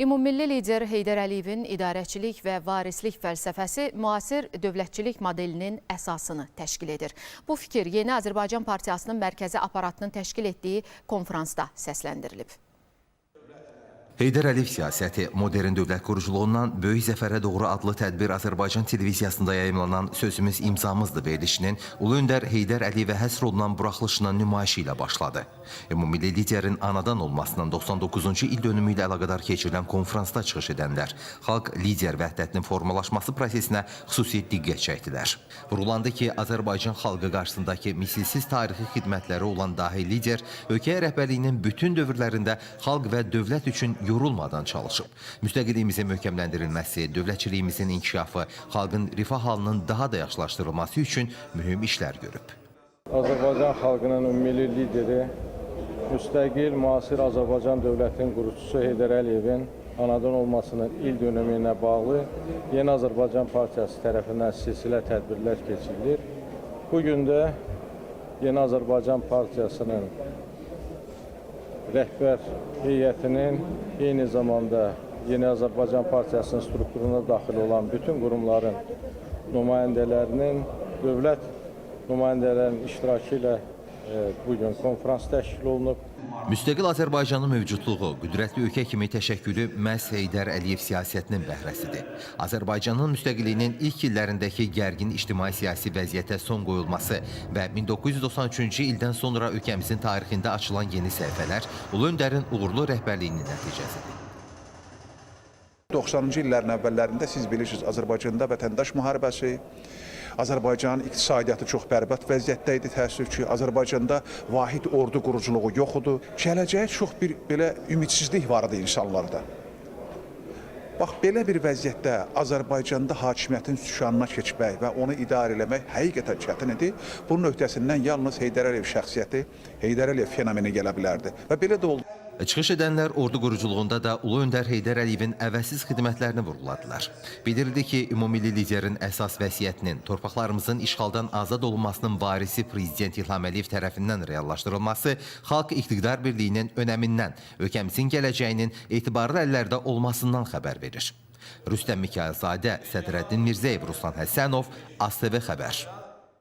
Ümummilli lider Heydər Əliyevin idarəçilik və varislik fəlsəfəsi müasir dövlətçilik modelinin əsasını təşkil edir. Bu fikir Yeni Azərbaycan Partiyasının mərkəzi aparatının təşkil etdiyi konfransda səsləndirilib. Heydər Əliyev siyasəti modern dövlət quruculuğundan böyük zəfərə doğru adlı tədbir Azərbaycan televiziyasında yayımlanan Sözümüz İmzamızdır verilişinin Ulu Öndər Heydər Əliyevə həsr olunan buraxılışının nümayişi ilə başladı. Ümummilli liderin anadan olmasının 99-cu il dönümü ilə əlaqədar keçirilən konfransda çıxış edənlər xalq lider vəhdətinin formalaşması prosesinə xüsusi diqqət çəkdilər. Vurulandı ki, Azərbaycan xalqı qarşısındakı misilsiz tarixi xidmətləri olan dahi lider ölkə rəhbərliyinin bütün dövrlərində xalq və dövlət üçün yorulmadan çalışıb. Müstəqilliyimizin möhkəmləndirilməsi, dövlətçiliyimizin inkişafı, xalqın rifah halının daha da yaxşılaşdırılması üçün mühüm işlər görüb. Azərbaycan xalqının ümummilli lideri, müstəqil, müasir Azərbaycan dövlətinin qurucusu Heydər Əliyevin anadan olmasının il dönümü ilə bağlı Yeni Azərbaycan Partiyası tərəfindən silsilə tədbirlər keçirilir. Bugün də Yeni Azərbaycan Partiyasının rəhbər heyətinin eyni zamanda Yeni Azərbaycan Partiyasının strukturuna daxil olan bütün qurumların nümayəndələrinin, dövlət nümayəndələrinin iştirakı ilə bugün konfrans təşkil olunub. Müstəqil Azərbaycanın mövcudluğu, qüdrətli ölkə kimi təşəkkülü məhz Heydər Əliyev siyasətinin bəhrəsidir. Azərbaycanın müstəqilliyinin ilk illərindəki gərgin ictimai-siyasi vəziyyətə son qoyulması və 1993-cü ildən sonra ölkəmizin tarixində açılan yeni səhifələr Ulu Öndərin uğurlu rəhbərliyinin nəticəsidir. 90-cı illərin əvvəllərində siz bilirsiniz, Azərbaycanda vətəndaş müharibəsi, Azərbaycanın iqtisadiyyatı çox bərbad vəziyyətdə idi, təəssüf ki, Azərbaycanda vahid ordu quruculuğu yox idi. Gələcəyə çox bir belə ümidsizlik var idi insanlarda. Bax, belə bir vəziyyətdə Azərbaycanda hakimiyyətin sükanına keçmək və onu idarə eləmək həqiqətən çətin idi. Bunun öhdəsindən yalnız Heydər Əliyev şəxsiyyəti, Heydər Əliyev fenomeni gələ bilərdi və belə də oldu. Çıxış edənlər ordu quruculuğunda da Ulu Öndər Heydər Əliyevin əvəzsiz xidmətlərini vurguladılar. Bildirildi ki, ümummilli liderin əsas vəsiyyətinin torpaqlarımızın işğaldan azad olunmasının varisi Prezident İlham Əliyev tərəfindən reallaşdırılması xalq iqtidar birliyinin önəmindən, ölkəmizin gələcəyinin etibarlı əllərdə olmasından xəbər verir. Rüstəm Mikayılzadə, Sədrəddin Mirzəyev, Ruslan Həsənov, ASTV Xəbər.